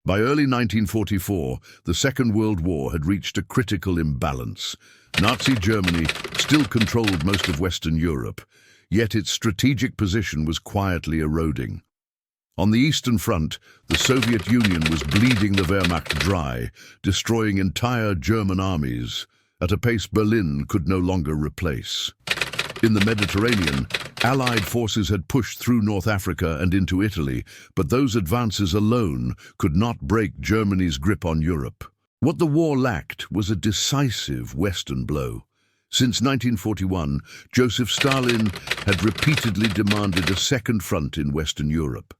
By early 1944, the Second World War had reached a critical imbalance. Nazi Germany still controlled most of Western Europe, yet its strategic position was quietly eroding. On the Eastern Front, the Soviet Union was bleeding the Wehrmacht dry, destroying entire German armies at a pace Berlin could no longer replace. In the Mediterranean, Allied forces had pushed through North Africa and into Italy, but those advances alone could not break Germany's grip on Europe. What the war lacked was a decisive Western blow. Since 1941, Joseph Stalin had repeatedly demanded a second front in Western Europe.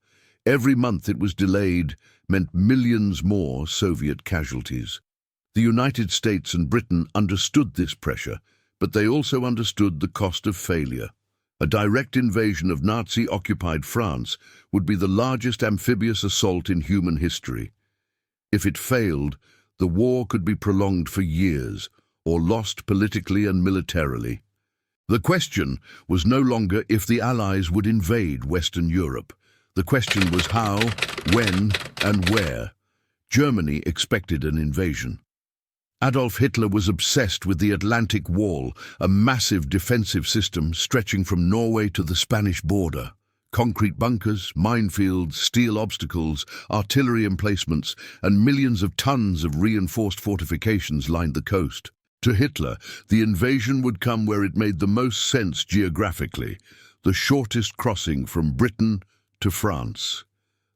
Every month it was delayed meant millions more Soviet casualties. The United States and Britain understood this pressure, but they also understood the cost of failure. A direct invasion of Nazi-occupied France would be the largest amphibious assault in human history. If it failed, the war could be prolonged for years, or lost politically and militarily. The question was no longer if the Allies would invade Western Europe. The question was how, when, and where. Germany expected an invasion. Adolf Hitler was obsessed with the Atlantic Wall, a massive defensive system stretching from Norway to the Spanish border. Concrete bunkers, minefields, steel obstacles, artillery emplacements, and millions of tons of reinforced fortifications lined the coast. To Hitler, the invasion would come where it made the most sense geographically, the shortest crossing from Britain to France.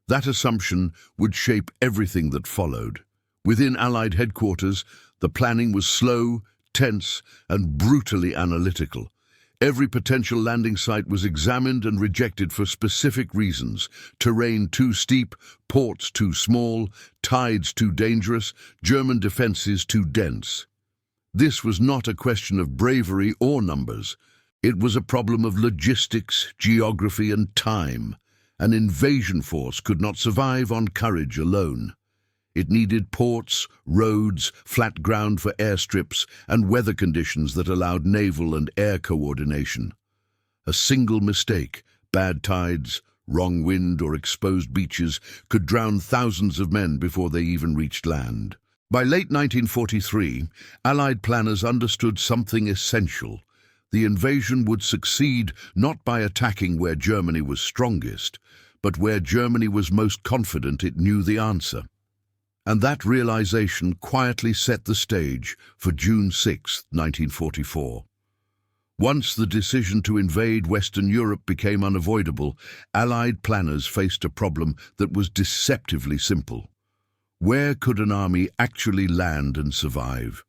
That assumption would shape everything that followed. Within Allied headquarters, the planning was slow, tense, and brutally analytical. Every potential landing site was examined and rejected for specific reasons: terrain too steep, ports too small, tides too dangerous, German defenses too dense. This was not a question of bravery or numbers. It was a problem of logistics, geography, and time. An invasion force could not survive on courage alone. It needed ports, roads, flat ground for airstrips, and weather conditions that allowed naval and air coordination. A single mistake, bad tides, wrong wind, or exposed beaches could drown thousands of men before they even reached land. By late 1943, Allied planners understood something essential. The invasion would succeed not by attacking where Germany was strongest, but where Germany was most confident it knew the answer. And that realization quietly set the stage for June 6, 1944. Once the decision to invade Western Europe became unavoidable, Allied planners faced a problem that was deceptively simple. Where could an army actually land and survive?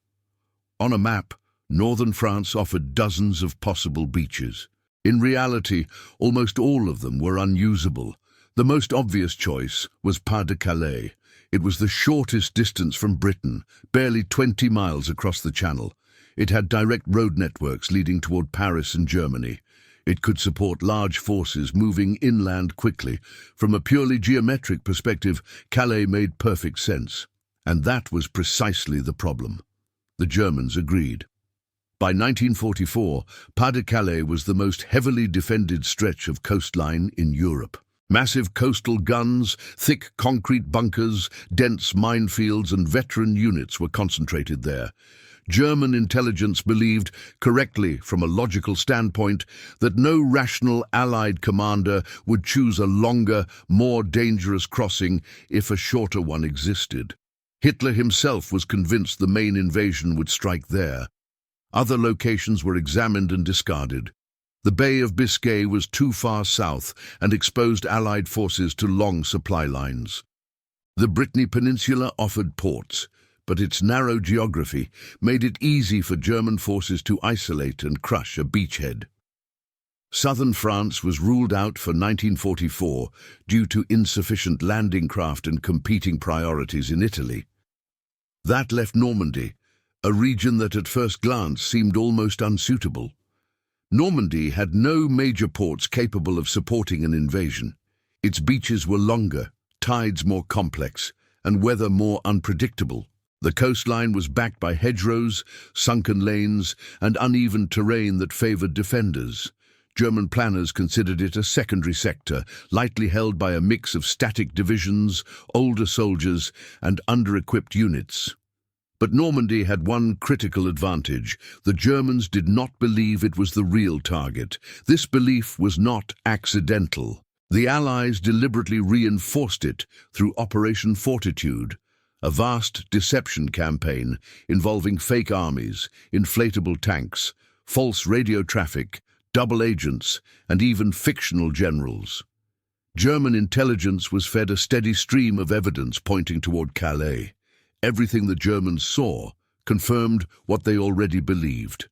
On a map, northern France offered dozens of possible beaches. In reality, almost all of them were unusable. The most obvious choice was Pas-de-Calais. It was the shortest distance from Britain, barely 20 miles across the Channel. It had direct road networks leading toward Paris and Germany. It could support large forces moving inland quickly. From a purely geometric perspective, Calais made perfect sense. And that was precisely the problem. The Germans agreed. By 1944, Pas-de-Calais was the most heavily defended stretch of coastline in Europe. Massive coastal guns, thick concrete bunkers, dense minefields, and veteran units were concentrated there. German intelligence believed, correctly from a logical standpoint, that no rational Allied commander would choose a longer, more dangerous crossing if a shorter one existed. Hitler himself was convinced the main invasion would strike there. Other locations were examined and discarded. The Bay of Biscay was too far south and exposed Allied forces to long supply lines. The Brittany Peninsula offered ports, but its narrow geography made it easy for German forces to isolate and crush a beachhead. Southern France was ruled out for 1944 due to insufficient landing craft and competing priorities in Italy. That left Normandy, a region that at first glance seemed almost unsuitable. Normandy had no major ports capable of supporting an invasion. Its beaches were longer, tides more complex, and weather more unpredictable. The coastline was backed by hedgerows, sunken lanes, and uneven terrain that favored defenders. German planners considered it a secondary sector, lightly held by a mix of static divisions, older soldiers, and under-equipped units. But Normandy had one critical advantage. The Germans did not believe it was the real target. This belief was not accidental. The Allies deliberately reinforced it through Operation Fortitude, a vast deception campaign involving fake armies, inflatable tanks, false radio traffic, double agents, and even fictional generals. German intelligence was fed a steady stream of evidence pointing toward Calais. Everything the Germans saw confirmed what they already believed.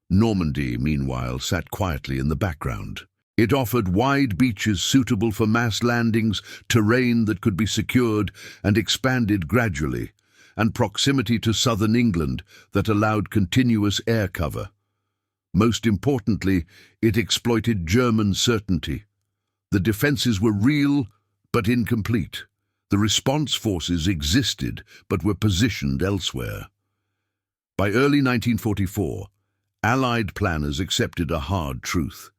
Normandy, meanwhile, sat quietly in the background. It offered wide beaches suitable for mass landings, terrain that could be secured and expanded gradually, and proximity to southern England that allowed continuous air cover. Most importantly, it exploited German certainty. The defenses were real, but incomplete. The response forces existed, but were positioned elsewhere. By early 1944, Allied planners accepted a hard truth.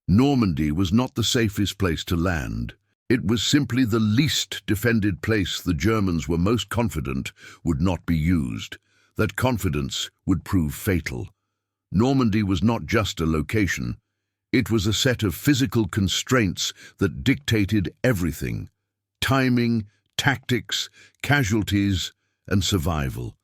Normandy was not the safest place to land. It was simply the least defended place the Germans were most confident would not be used. That confidence would prove fatal. Normandy was not just a location. It was a set of physical constraints that dictated everything: timing, tactics, casualties, and survival.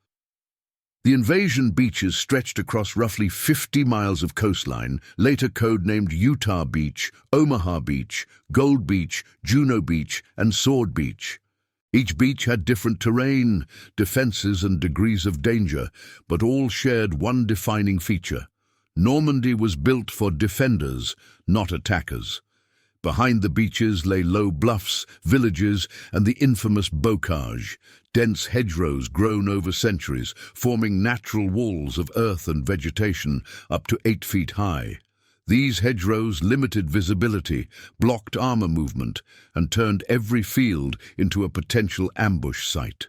The invasion beaches stretched across roughly 50 miles of coastline, later codenamed Utah Beach, Omaha Beach, Gold Beach, Juno Beach, and Sword Beach. Each beach had different terrain, defenses, and degrees of danger, but all shared one defining feature. Normandy was built for defenders, not attackers. Behind the beaches lay low bluffs, villages, and the infamous bocage, dense hedgerows grown over centuries, forming natural walls of earth and vegetation up to 8 feet high. These hedgerows limited visibility, blocked armor movement, and turned every field into a potential ambush site.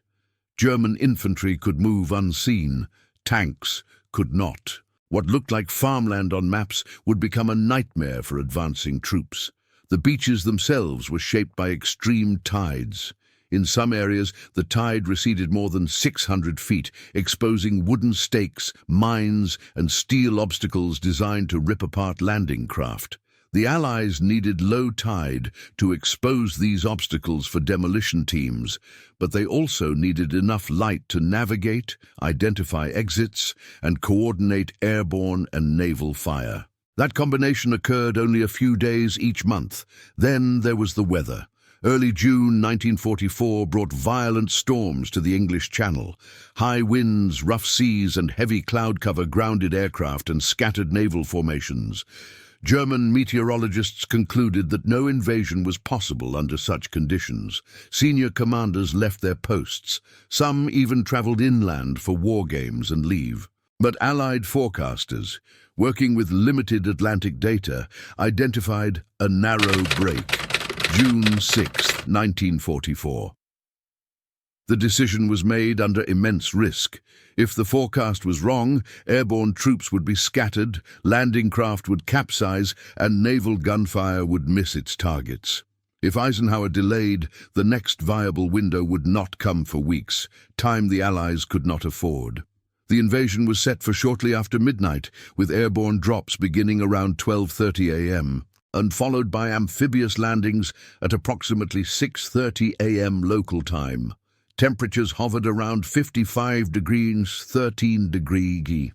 German infantry could move unseen, tanks could not. What looked like farmland on maps would become a nightmare for advancing troops. The beaches themselves were shaped by extreme tides. In some areas, the tide receded more than 600 feet, exposing wooden stakes, mines, and steel obstacles designed to rip apart landing craft. The Allies needed low tide to expose these obstacles for demolition teams, but they also needed enough light to navigate, identify exits, and coordinate airborne and naval fire. That combination occurred only a few days each month. Then there was the weather. Early June 1944 brought violent storms to the English Channel. High winds, rough seas, and heavy cloud cover grounded aircraft and scattered naval formations. German meteorologists concluded that no invasion was possible under such conditions. Senior commanders left their posts. Some even traveled inland for war games and leave. But Allied forecasters, working with limited Atlantic data, identified a narrow break. June 6, 1944. The decision was made under immense risk. If the forecast was wrong, airborne troops would be scattered, landing craft would capsize, and naval gunfire would miss its targets. If Eisenhower delayed, the next viable window would not come for weeks, time the Allies could not afford. The invasion was set for shortly after midnight, with airborne drops beginning around 12:30 a.m., and followed by amphibious landings at approximately 6:30 a.m. local time. Temperatures hovered around 55 degrees, 13 degrees.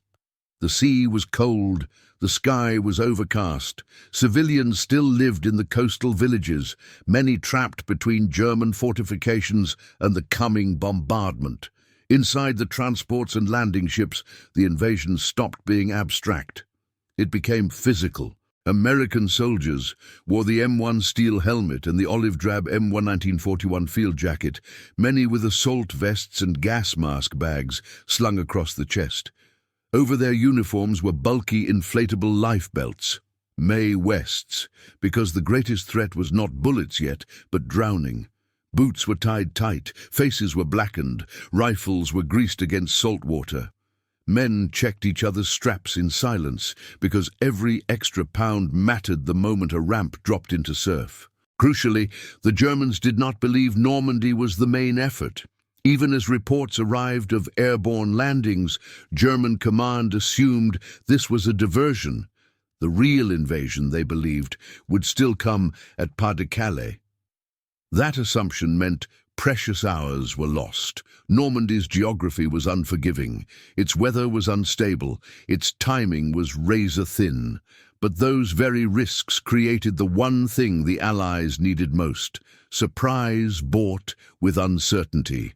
The sea was cold, the sky was overcast. Civilians still lived in the coastal villages, many trapped between German fortifications and the coming bombardment. Inside the transports and landing ships, the invasion stopped being abstract. It became physical. American soldiers wore the M1 steel helmet and the olive-drab M1 1941 field jacket, many with assault vests and gas mask bags slung across the chest. Over their uniforms were bulky inflatable life belts, Mae Wests, because the greatest threat was not bullets yet, but drowning. Boots were tied tight, faces were blackened, rifles were greased against salt water. Men checked each other's straps in silence because every extra pound mattered the moment a ramp dropped into surf. Crucially, the Germans did not believe Normandy was the main effort. Even as reports arrived of airborne landings, German command assumed this was a diversion. The real invasion, they believed, would still come at Pas-de-Calais. That assumption meant precious hours were lost. Normandy's geography was unforgiving. Its weather was unstable. Its timing was razor-thin. But those very risks created the one thing the Allies needed most: surprise bought with uncertainty.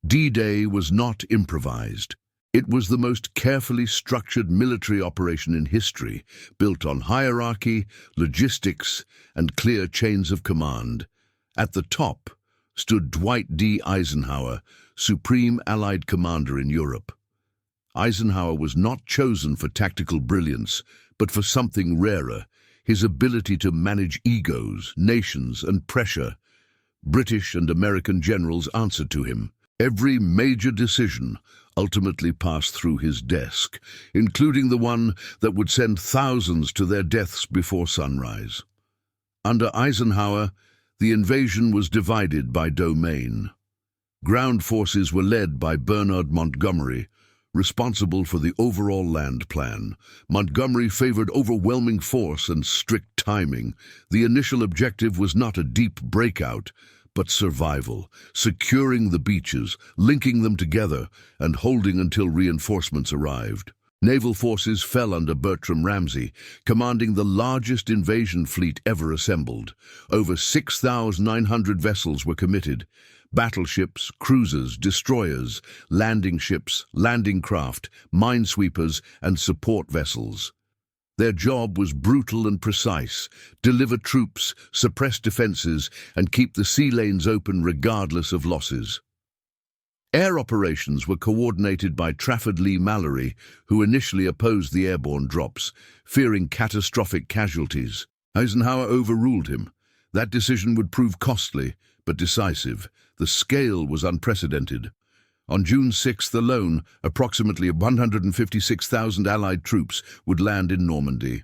D-Day was not improvised. It was the most carefully structured military operation in history, built on hierarchy, logistics, and clear chains of command. At the top stood Dwight D. Eisenhower, Supreme Allied Commander in Europe. Eisenhower was not chosen for tactical brilliance, but for something rarer: his ability to manage egos, nations, and pressure. British and American generals answered to him. Every major decision ultimately passed through his desk, including the one that would send thousands to their deaths before sunrise. Under Eisenhower, the invasion was divided by domain. Ground forces were led by Bernard Montgomery, responsible for the overall land plan. Montgomery favored overwhelming force and strict timing. The initial objective was not a deep breakout, but survival, securing the beaches, linking them together, and holding until reinforcements arrived. Naval forces fell under Bertram Ramsay, commanding the largest invasion fleet ever assembled. Over 6,900 vessels were committed: battleships, cruisers, destroyers, landing ships, landing craft, minesweepers, and support vessels. Their job was brutal and precise: deliver troops, suppress defenses, and keep the sea lanes open regardless of losses. Air operations were coordinated by Trafford Leigh-Mallory, who initially opposed the airborne drops, fearing catastrophic casualties. Eisenhower overruled him. That decision would prove costly, but decisive. The scale was unprecedented. On June 6th alone, approximately 156,000 Allied troops would land in Normandy.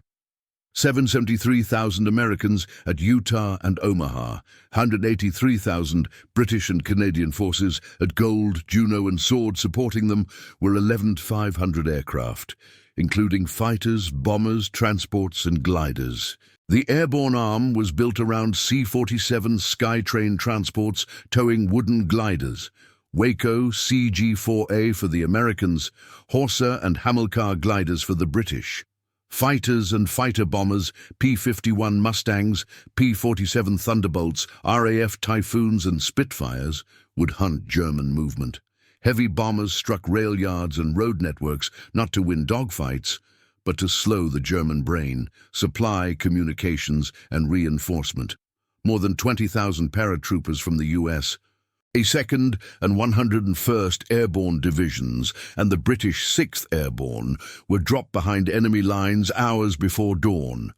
773,000 Americans at Utah and Omaha, 183,000 British and Canadian forces at Gold, Juno, and Sword. Supporting them were 11,500 aircraft, including fighters, bombers, transports, and gliders. The airborne arm was built around C-47 Skytrain transports towing wooden gliders, Waco CG-4A for the Americans, Horsa and Hamilcar gliders for the British. Fighters and fighter bombers, P-51 Mustangs, P-47 Thunderbolts, RAF Typhoons, and Spitfires would hunt German movement. Heavy bombers struck rail yards and road networks not to win dogfights, but to slow the German brain, supply communications, and reinforcement. More than 20,000 paratroopers from the U.S., a 2nd and 101st Airborne Divisions and the British 6th Airborne were dropped behind enemy lines hours before dawn.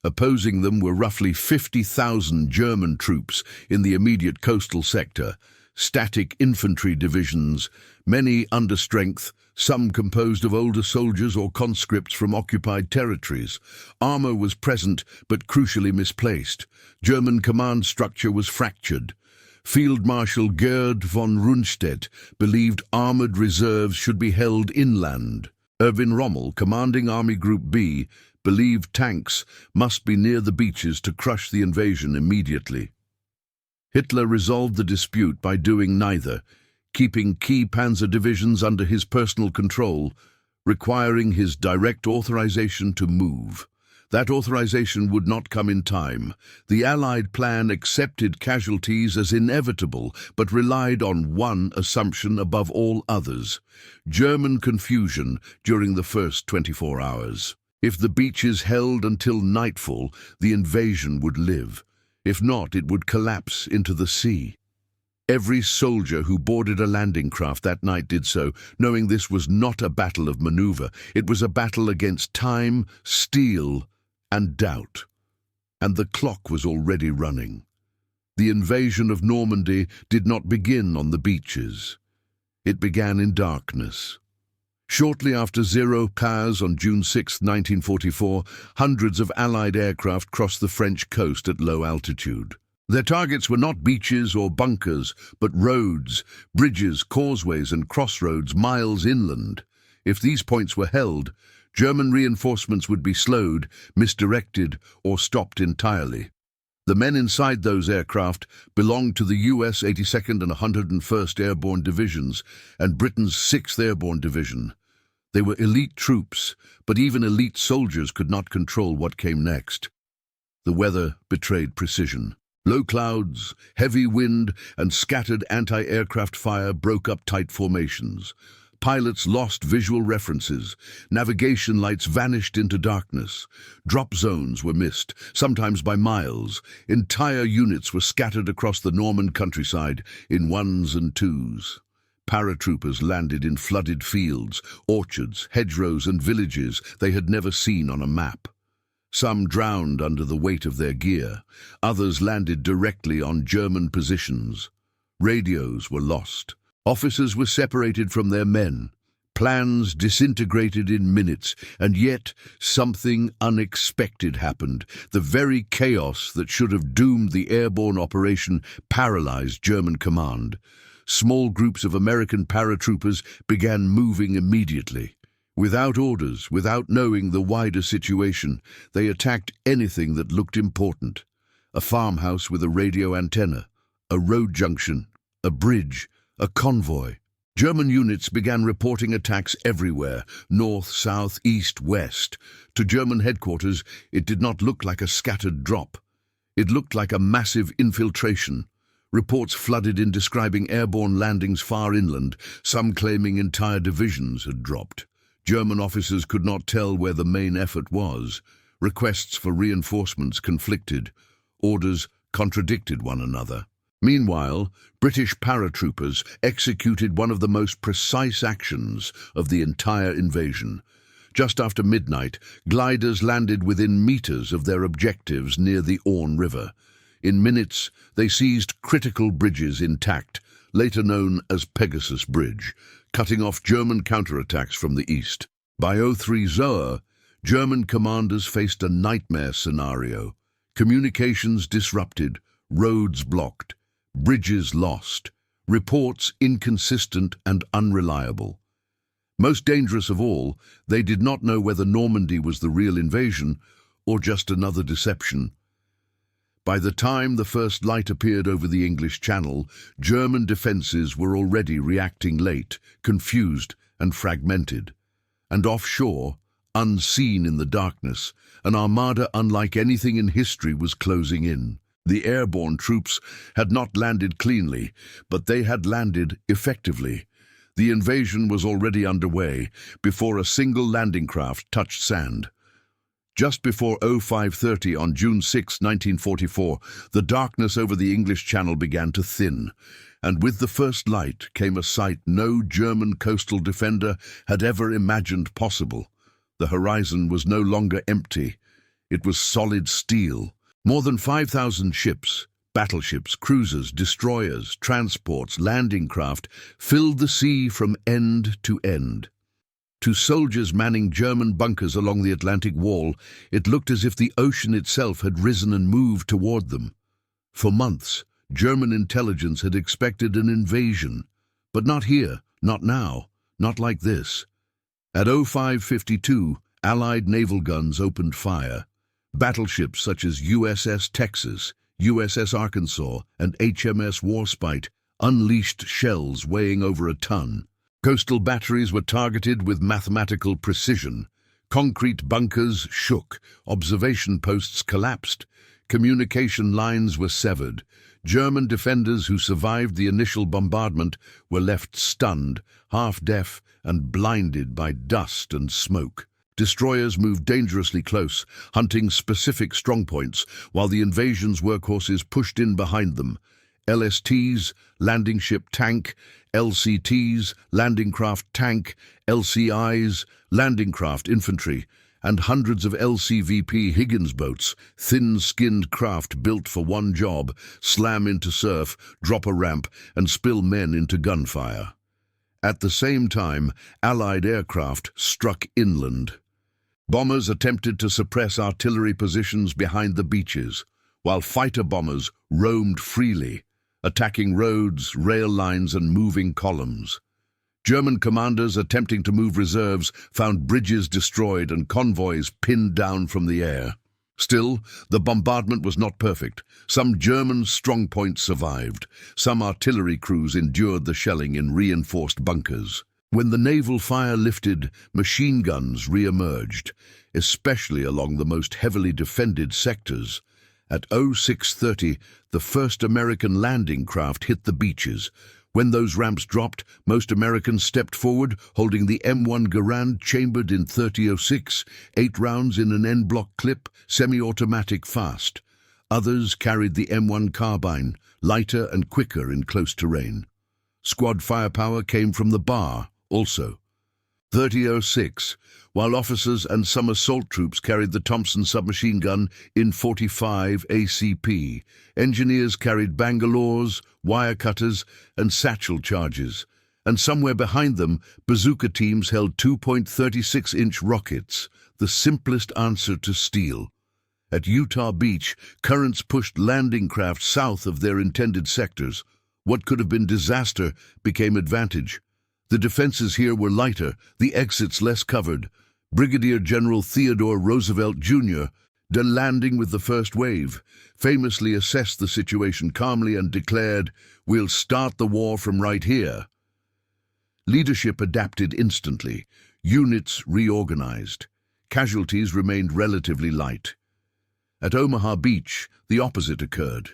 Opposing them were roughly 50,000 German troops in the immediate coastal sector, static infantry divisions, many under strength, some composed of older soldiers or conscripts from occupied territories. Armor was present but crucially misplaced. German command structure was fractured. Field Marshal Gerd von Rundstedt believed armored reserves should be held inland. Erwin Rommel, commanding Army Group B, believed tanks must be near the beaches to crush the invasion immediately. Hitler resolved the dispute by doing neither, keeping key Panzer divisions under his personal control, requiring his direct authorization to move. That authorization would not come in time. The Allied plan accepted casualties as inevitable, but relied on one assumption above all others: German confusion during the first 24 hours. If the beaches held until nightfall, the invasion would live. If not, it would collapse into the sea. Every soldier who boarded a landing craft that night did so, knowing this was not a battle of maneuver. It was a battle against time, steel, and doubt. And the clock was already running. The invasion of Normandy did not begin on the beaches. It began in darkness. Shortly after 0 on June 6, 1944, hundreds of Allied aircraft crossed the French coast at low altitude. Their targets were not beaches or bunkers, but roads, bridges, causeways and crossroads miles inland. If these points were held, German reinforcements would be slowed, misdirected or stopped entirely. The men inside those aircraft belonged to the US 82nd and 101st Airborne Divisions and Britain's 6th Airborne Division. They were elite troops, but even elite soldiers could not control what came next. The weather betrayed precision. Low clouds, heavy wind, and scattered anti-aircraft fire broke up tight formations. Pilots lost visual references. Navigation lights vanished into darkness. Drop zones were missed, sometimes by miles. Entire units were scattered across the Norman countryside in ones and twos. Paratroopers landed in flooded fields, orchards, hedgerows and villages they had never seen on a map. Some drowned under the weight of their gear. Others landed directly on German positions. Radios were lost. Officers were separated from their men. Plans disintegrated in minutes, and yet something unexpected happened. The very chaos that should have doomed the airborne operation paralyzed German command. Small groups of American paratroopers began moving immediately. Without orders, without knowing the wider situation, they attacked anything that looked important. A farmhouse with a radio antenna, a road junction, a bridge, a convoy. German units began reporting attacks everywhere, north, south, east, west. To German headquarters, it did not look like a scattered drop. It looked like a massive infiltration. Reports flooded in describing airborne landings far inland, some claiming entire divisions had dropped. German officers could not tell where the main effort was. Requests for reinforcements conflicted. Orders contradicted one another. Meanwhile, British paratroopers executed one of the most precise actions of the entire invasion. Just after midnight, gliders landed within meters of their objectives near the Orne River. In minutes, they seized critical bridges intact, later known as Pegasus Bridge, cutting off German counterattacks from the east. By 03 German commanders faced a nightmare scenario. Communications disrupted, roads blocked, bridges lost, reports inconsistent and unreliable. Most dangerous of all, they did not know whether Normandy was the real invasion or just another deception. By the time the first light appeared over the English Channel, German defences were already reacting late, confused and fragmented. And offshore, unseen in the darkness, an armada unlike anything in history was closing in. The airborne troops had not landed cleanly, but they had landed effectively. The invasion was already underway before a single landing craft touched sand. Just before 05:30 on June 6, 1944, the darkness over the English Channel began to thin, and with the first light came a sight no German coastal defender had ever imagined possible. The horizon was no longer empty. It was solid steel. More than 5,000 ships, battleships, cruisers, destroyers, transports, landing craft filled the sea from end to end. To soldiers manning German bunkers along the Atlantic Wall, it looked as if the ocean itself had risen and moved toward them. For months, German intelligence had expected an invasion, but not here, not now, not like this. At 05:52, Allied naval guns opened fire. Battleships such as USS Texas, USS Arkansas, and HMS Warspite unleashed shells weighing over a ton. Coastal batteries were targeted with mathematical precision. Concrete bunkers shook, observation posts collapsed, communication lines were severed. German defenders who survived the initial bombardment were left stunned, half-deaf, and blinded by dust and smoke. Destroyers moved dangerously close, hunting specific strongpoints, while the invasion's workhorses pushed in behind them. LSTs, landing ship tank, LCTs, landing craft tank, LCIs, landing craft infantry, and hundreds of LCVP Higgins boats, thin-skinned craft built for one job, slam into surf, drop a ramp, and spill men into gunfire. At the same time, Allied aircraft struck inland. Bombers attempted to suppress artillery positions behind the beaches, while fighter bombers roamed freely, attacking roads, rail lines, and moving columns. German commanders attempting to move reserves found bridges destroyed and convoys pinned down from the air. Still, the bombardment was not perfect. Some German strongpoints survived. Some artillery crews endured the shelling in reinforced bunkers. When the naval fire lifted, machine guns re-emerged, especially along the most heavily defended sectors. At 06:30, the first American landing craft hit the beaches. When those ramps dropped, most Americans stepped forward, holding the M1 Garand chambered in 30-06, 8 rounds in an en-bloc clip, semi-automatic fast. Others carried the M1 carbine, lighter and quicker in close terrain. Squad firepower came from the bar, also. 30-06, while officers and some assault troops carried the Thompson submachine gun in 45 ACP. Engineers carried Bangalores, wire cutters, and satchel charges. And somewhere behind them, bazooka teams held 2.36-inch rockets, the simplest answer to steel. At Utah Beach, currents pushed landing craft south of their intended sectors. What could have been disaster became advantage. The defenses here were lighter, the exits less covered. Brigadier General Theodore Roosevelt, Jr., landing with the first wave, famously assessed the situation calmly and declared, "We'll start the war from right here." Leadership adapted instantly. Units reorganized. Casualties remained relatively light. At Omaha Beach, the opposite occurred.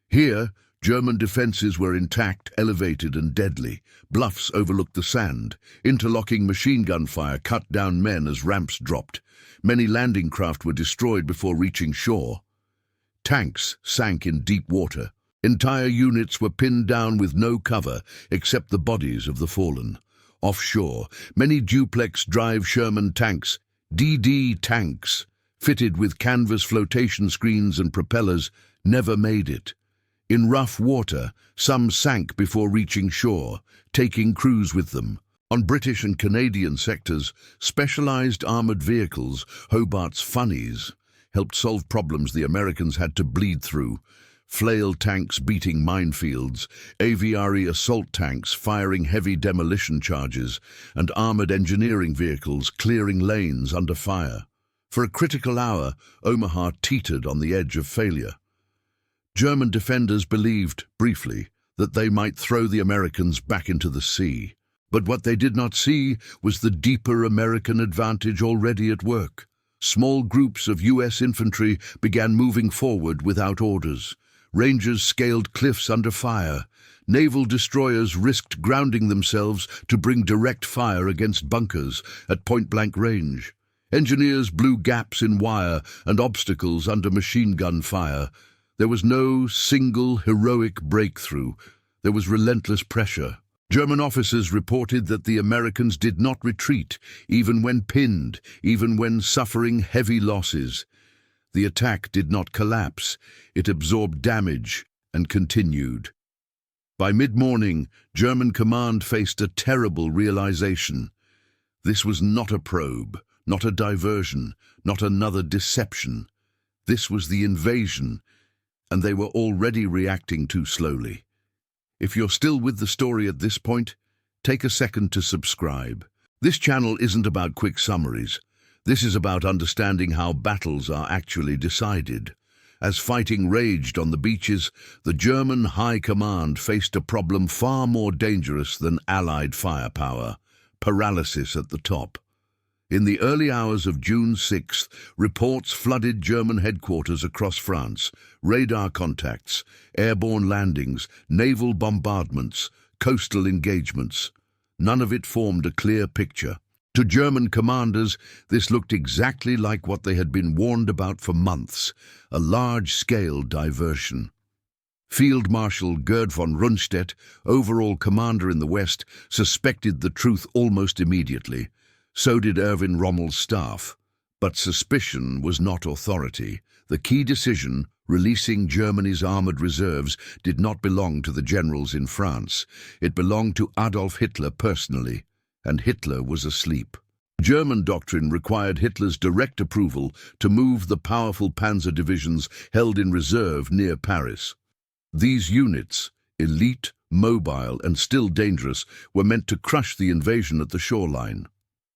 Here, German defenses were intact, elevated, and deadly. Bluffs overlooked the sand. Interlocking machine gun fire cut down men as ramps dropped. Many landing craft were destroyed before reaching shore. Tanks sank in deep water. Entire units were pinned down with no cover except the bodies of the fallen. Offshore, many duplex drive Sherman tanks, DD tanks, fitted with canvas flotation screens and propellers, never made it. In rough water, some sank before reaching shore, taking crews with them. On British and Canadian sectors, specialized armored vehicles, Hobart's funnies, helped solve problems the Americans had to bleed through. Flail tanks beating minefields, aviary assault tanks firing heavy demolition charges, and armored engineering vehicles clearing lanes under fire. For a critical hour, Omaha teetered on the edge of failure. German defenders believed, briefly, that they might throw the Americans back into the sea. But what they did not see was the deeper American advantage already at work. Small groups of U.S. infantry began moving forward without orders. Rangers scaled cliffs under fire. Naval destroyers risked grounding themselves to bring direct fire against bunkers at point-blank range. Engineers blew gaps in wire and obstacles under machine gun fire. There was no single heroic breakthrough. There was relentless pressure. German officers reported that the Americans did not retreat, even when pinned, even when suffering heavy losses. The attack did not collapse. It absorbed damage and continued. By mid-morning, German command faced a terrible realization. This was not a probe, not a diversion, not another deception. This was the invasion, and they were already reacting too slowly. If you're still with the story at this point, take a second to subscribe. This channel isn't about quick summaries. This is about understanding how battles are actually decided. As fighting raged on the beaches, the German High Command faced a problem far more dangerous than Allied firepower: paralysis at the top. In the early hours of June 6th, reports flooded German headquarters across France. Radar contacts, airborne landings, naval bombardments, coastal engagements. None of it formed a clear picture. To German commanders, this looked exactly like what they had been warned about for months: a large-scale diversion. Field Marshal Gerd von Rundstedt, overall commander in the West, suspected the truth almost immediately. So did Erwin Rommel's staff. But suspicion was not authority. The key decision, Releasing Germany's armored reserves did not belong to the generals in France. It belonged to Adolf Hitler personally, and Hitler was asleep. German doctrine required Hitler's direct approval to move the powerful Panzer divisions held in reserve near Paris. These units, elite, mobile, and still dangerous, were meant to crush the invasion at the shoreline.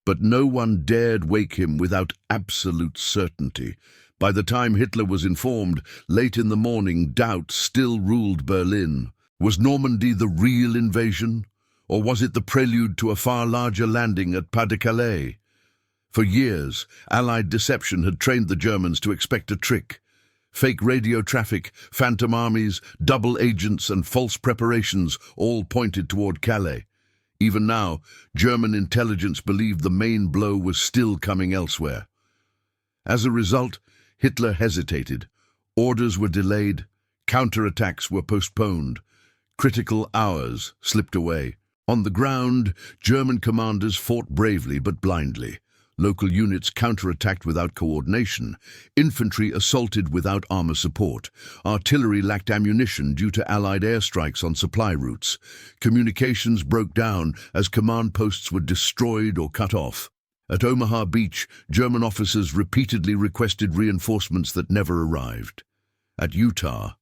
But no one dared wake him without absolute certainty. By the time Hitler was informed, late in the morning, doubt still ruled Berlin. Was Normandy the real invasion? Or was it the prelude to a far larger landing at Pas-de-Calais? For years, Allied deception had trained the Germans to expect a trick. Fake radio traffic, phantom armies, double agents, and false preparations all pointed toward Calais. Even now, German intelligence believed the main blow was still coming elsewhere. As a result, Hitler hesitated. Orders were delayed, counterattacks were postponed, critical hours slipped away. On the ground, German commanders fought bravely but blindly. Local units counterattacked without coordination. Infantry assaulted without armor support. Artillery lacked ammunition due to Allied airstrikes on supply routes. Communications broke down as command posts were destroyed or cut off. At Omaha Beach, German officers repeatedly requested reinforcements that never arrived. At Utah,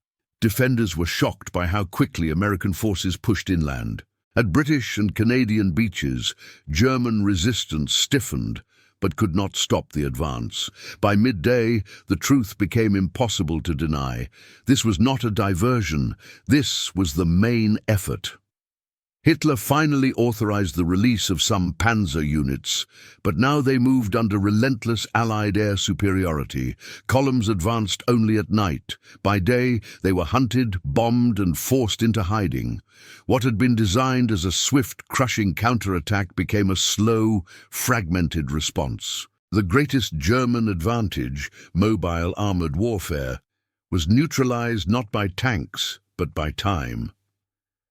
defenders were shocked by how quickly American forces pushed inland. At British and Canadian beaches, German resistance stiffened, but could not stop the advance. By midday, the truth became impossible to deny. This was not a diversion. This was the main effort. Hitler finally authorized the release of some Panzer units, but now they moved under relentless Allied air superiority. Columns advanced only at night. By day, they were hunted, bombed, and forced into hiding. What had been designed as a swift, crushing counterattack became a slow, fragmented response. The greatest German advantage, mobile armored warfare, was neutralized not by tanks, but by time.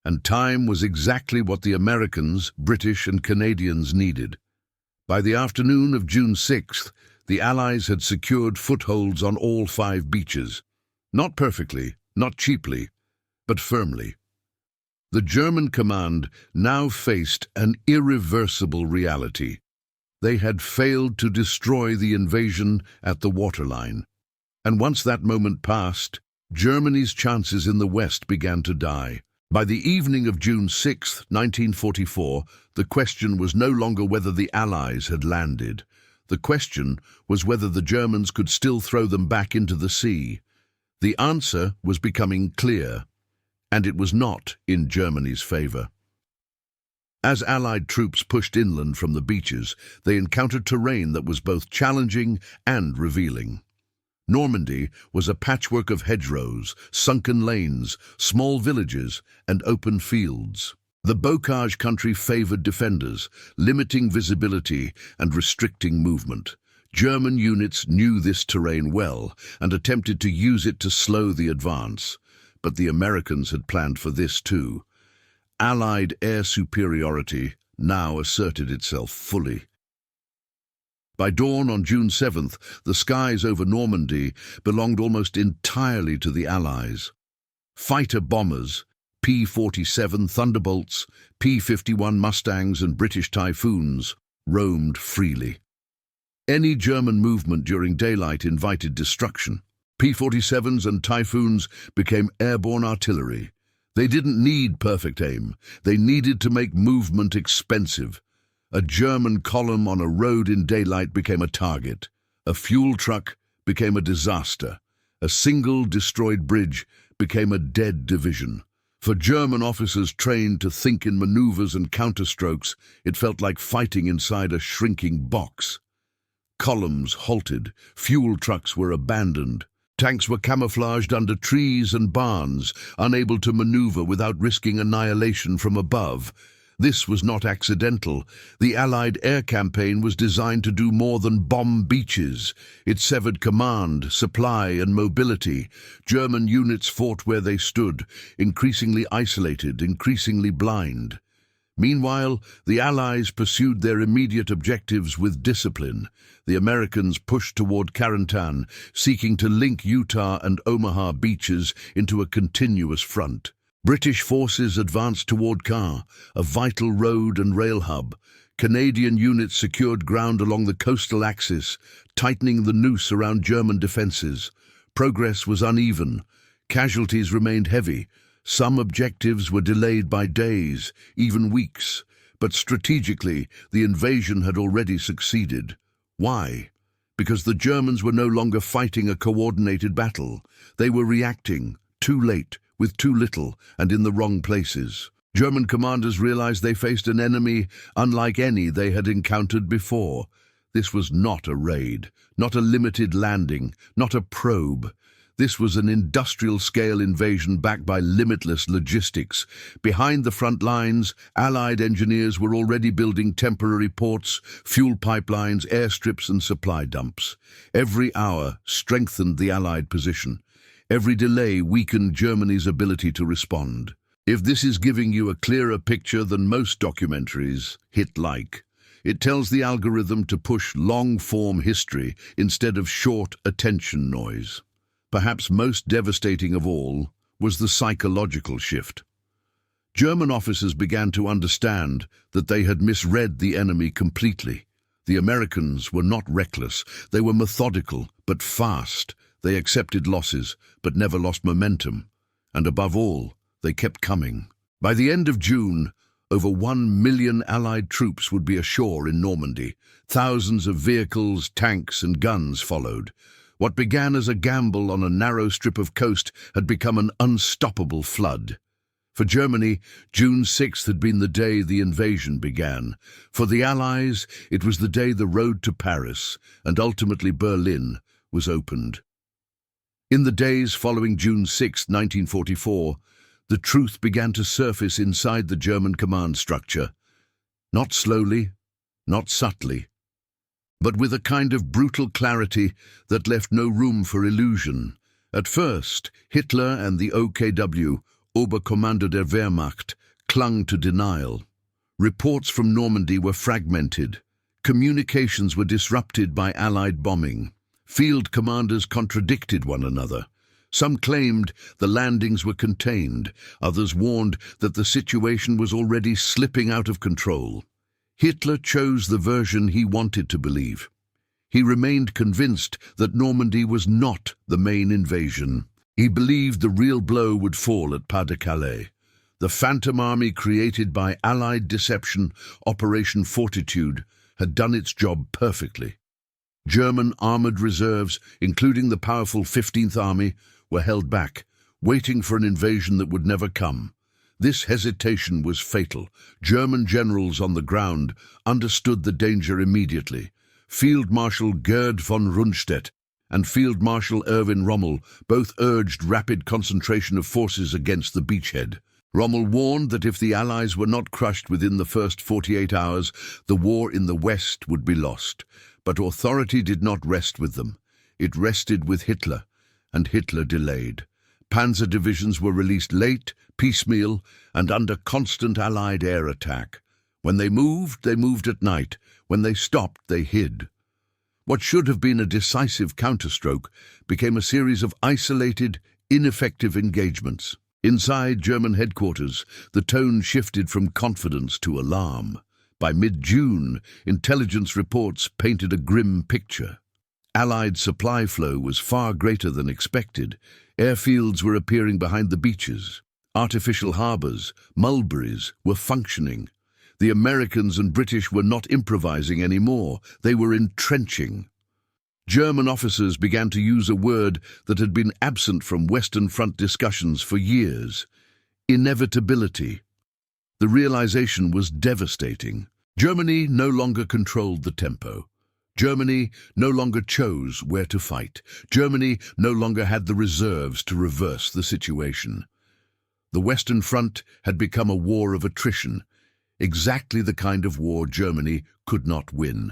And time was exactly what the Americans, British, and Canadians needed. By the afternoon of June 6th, the Allies had secured footholds on all 5 beaches. Not perfectly, not cheaply, but firmly. The German command now faced an irreversible reality. They had failed to destroy the invasion at the waterline. And once that moment passed, Germany's chances in the West began to die. By the evening of June 6, 1944, the question was no longer whether the Allies had landed. The question was whether the Germans could still throw them back into the sea. The answer was becoming clear, and it was not in Germany's favor. As Allied troops pushed inland from the beaches, they encountered terrain that was both challenging and revealing. Normandy was a patchwork of hedgerows, sunken lanes, small villages, and open fields. The bocage country favored defenders, limiting visibility and restricting movement. German units knew this terrain well and attempted to use it to slow the advance. But the Americans had planned for this too. Allied air superiority now asserted itself fully. By dawn on June 7th, the skies over Normandy belonged almost entirely to the Allies. Fighter bombers, P-47 Thunderbolts, P-51 Mustangs, and British Typhoons roamed freely. Any German movement during daylight invited destruction. P-47s and Typhoons became airborne artillery. They didn't need perfect aim. They needed to make movement expensive. A German column on a road in daylight became a target. A fuel truck became a disaster. A single destroyed bridge became a dead division. For German officers trained to think in maneuvers and counterstrokes, it felt like fighting inside a shrinking box. Columns halted, fuel trucks were abandoned. Tanks were camouflaged under trees and barns, unable to maneuver without risking annihilation from above. This was not accidental. The Allied air campaign was designed to do more than bomb beaches. It severed command, supply, and mobility. German units fought where they stood, increasingly isolated, increasingly blind. Meanwhile, the Allies pursued their immediate objectives with discipline. The Americans pushed toward Carentan, seeking to link Utah and Omaha beaches into a continuous front. British forces advanced toward Caen, a vital road and rail hub. Canadian units secured ground along the coastal axis, tightening the noose around German defenses. Progress was uneven. Casualties remained heavy. Some objectives were delayed by days, even weeks. But strategically, the invasion had already succeeded. Why? Because the Germans were no longer fighting a coordinated battle. They were reacting, too late, with too little, and in the wrong places. German commanders realized they faced an enemy unlike any they had encountered before. This was not a raid, not a limited landing, not a probe. This was an industrial-scale invasion backed by limitless logistics. Behind the front lines, Allied engineers were already building temporary ports, fuel pipelines, airstrips, and supply dumps. Every hour strengthened the Allied position. Every delay weakened Germany's ability to respond. If this is giving you a clearer picture than most documentaries, hit like. It tells the algorithm to push long-form history instead of short attention noise. Perhaps most devastating of all was the psychological shift. German officers began to understand that they had misread the enemy completely. The Americans were not reckless. They were methodical, but fast. They accepted losses, but never lost momentum. And above all, they kept coming. By the end of June, over 1 million Allied troops would be ashore in Normandy. Thousands of vehicles, tanks, and guns followed. What began as a gamble on a narrow strip of coast had become an unstoppable flood. For Germany, June 6th had been the day the invasion began. For the Allies, it was the day the road to Paris, and ultimately Berlin, was opened. In the days following June 6, 1944, the truth began to surface inside the German command structure. Not slowly, not subtly, but with a kind of brutal clarity that left no room for illusion. At first, Hitler and the OKW, Oberkommando der Wehrmacht, clung to denial. Reports from Normandy were fragmented. Communications were disrupted by Allied bombing. Field commanders contradicted one another. Some claimed the landings were contained. Others warned that the situation was already slipping out of control. Hitler chose the version he wanted to believe. He remained convinced that Normandy was not the main invasion. He believed the real blow would fall at Pas-de-Calais. The phantom army created by Allied deception, Operation Fortitude, had done its job perfectly. German armored reserves, including the powerful 15th Army, were held back, waiting for an invasion that would never come. This hesitation was fatal. German generals on the ground understood the danger immediately. Field Marshal Gerd von Rundstedt and Field Marshal Erwin Rommel both urged rapid concentration of forces against the beachhead. Rommel warned that if the Allies were not crushed within the first 48 hours, the war in the West would be lost. But authority did not rest with them. It rested with Hitler, and Hitler delayed. Panzer divisions were released late, piecemeal, and under constant Allied air attack. When they moved at night. When they stopped, they hid. What should have been a decisive counterstroke became a series of isolated, ineffective engagements. Inside German headquarters, the tone shifted from confidence to alarm. By mid-June, intelligence reports painted a grim picture. Allied supply flow was far greater than expected. Airfields were appearing behind the beaches. Artificial harbors, mulberries, were functioning. The Americans and British were not improvising anymore. They were entrenching. German officers began to use a word that had been absent from Western Front discussions for years: inevitability. The realization was devastating. Germany no longer controlled the tempo. Germany no longer chose where to fight. Germany no longer had the reserves to reverse the situation. The Western Front had become a war of attrition, exactly the kind of war Germany could not win.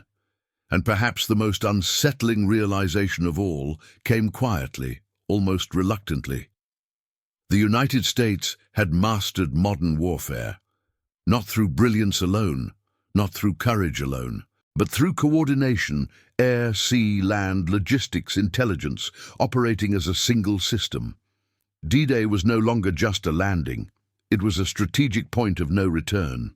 And perhaps the most unsettling realization of all came quietly, almost reluctantly. The United States had mastered modern warfare. Not through brilliance alone, not through courage alone, but through coordination, air, sea, land, logistics, intelligence, operating as a single system. D-Day was no longer just a landing. It was a strategic point of no return.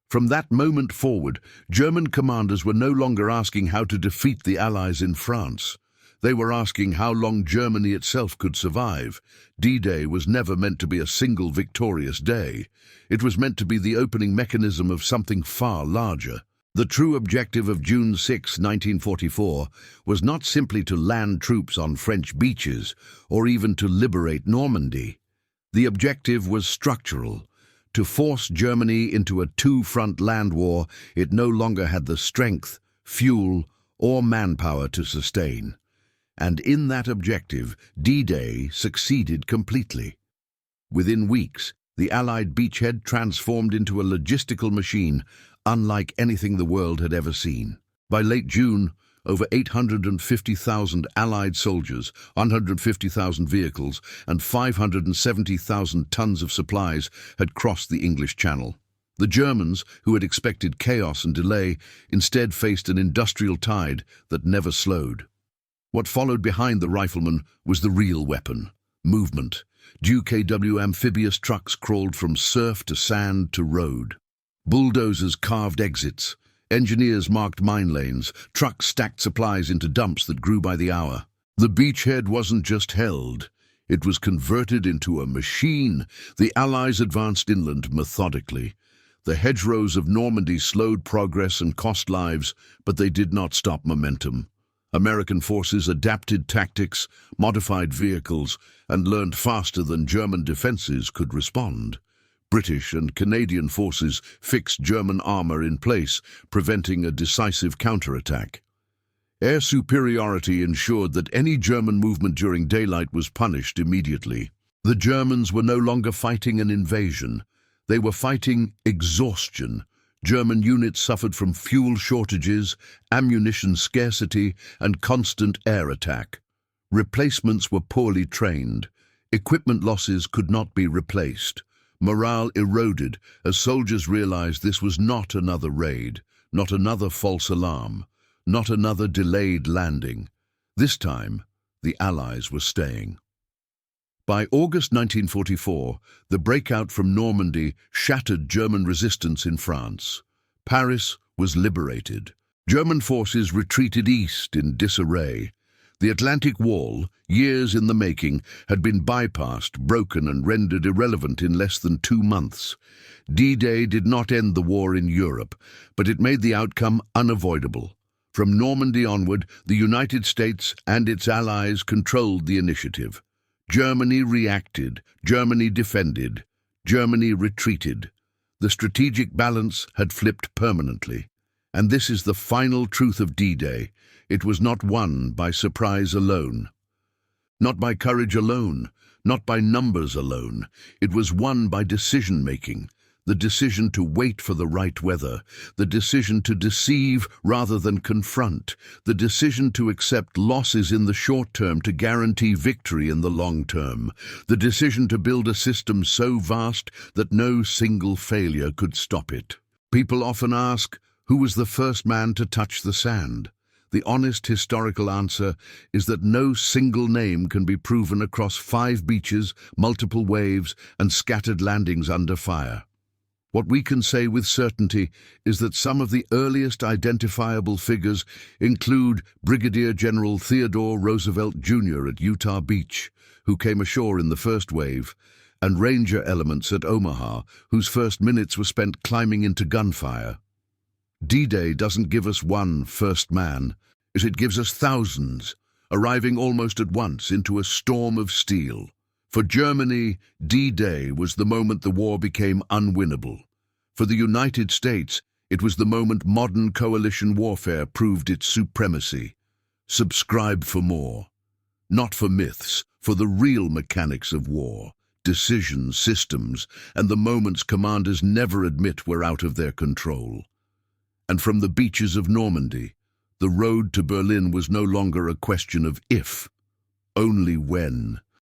From that moment forward, German commanders were no longer asking how to defeat the Allies in France. They were asking how long Germany itself could survive. D-Day was never meant to be a single victorious day. It was meant to be the opening mechanism of something far larger. The true objective of June 6, 1944, was not simply to land troops on French beaches or even to liberate Normandy. The objective was structural. To force Germany into a two-front land war it no longer had the strength, fuel, or manpower to sustain. And in that objective, D-Day succeeded completely. Within weeks, the Allied beachhead transformed into a logistical machine unlike anything the world had ever seen. By late June, over 850,000 Allied soldiers, 150,000 vehicles, and 570,000 tons of supplies had crossed the English Channel. The Germans, who had expected chaos and delay, instead faced an industrial tide that never slowed. What followed behind the riflemen was the real weapon: movement. UKW amphibious trucks crawled from surf to sand to road. Bulldozers carved exits. Engineers marked mine lanes. Trucks stacked supplies into dumps that grew by the hour. The beachhead wasn't just held. It was converted into a machine. The Allies advanced inland methodically. The hedgerows of Normandy slowed progress and cost lives, but they did not stop momentum. American forces adapted tactics, modified vehicles, and learned faster than German defenses could respond. British and Canadian forces fixed German armor in place, preventing a decisive counterattack. Air superiority ensured that any German movement during daylight was punished immediately. The Germans were no longer fighting an invasion. They were fighting exhaustion. German units suffered from fuel shortages, ammunition scarcity, and constant air attack. Replacements were poorly trained. Equipment losses could not be replaced. Morale eroded as soldiers realized this was not another raid, not another false alarm, not another delayed landing. This time, the Allies were staying. By August 1944, the breakout from Normandy shattered German resistance in France. Paris was liberated. German forces retreated east in disarray. The Atlantic Wall, years in the making, had been bypassed, broken, and rendered irrelevant in less than 2 months. D-Day did not end the war in Europe, but it made the outcome unavoidable. From Normandy onward, the United States and its allies controlled the initiative. Germany reacted, Germany defended, Germany retreated. The strategic balance had flipped permanently. And this is the final truth of D-Day. It was not won by surprise alone. Not by courage alone, not by numbers alone. It was won by decision-making. The decision to wait for the right weather, the decision to deceive rather than confront, the decision to accept losses in the short term to guarantee victory in the long term, the decision to build a system so vast that no single failure could stop it. People often ask, who was the first man to touch the sand? The honest historical answer is that no single name can be proven across 5 beaches, multiple waves, and scattered landings under fire. What we can say with certainty is that some of the earliest identifiable figures include Brigadier General Theodore Roosevelt Jr. at Utah Beach, who came ashore in the first wave, and Ranger elements at Omaha, whose first minutes were spent climbing into gunfire. D-Day doesn't give us one first man, it gives us thousands, arriving almost at once into a storm of steel. For Germany, D-Day was the moment the war became unwinnable. For the United States, it was the moment modern coalition warfare proved its supremacy. Subscribe for more. Not for myths, for the real mechanics of war, decisions, systems, and the moments commanders never admit were out of their control. And from the beaches of Normandy, the road to Berlin was no longer a question of if, only when.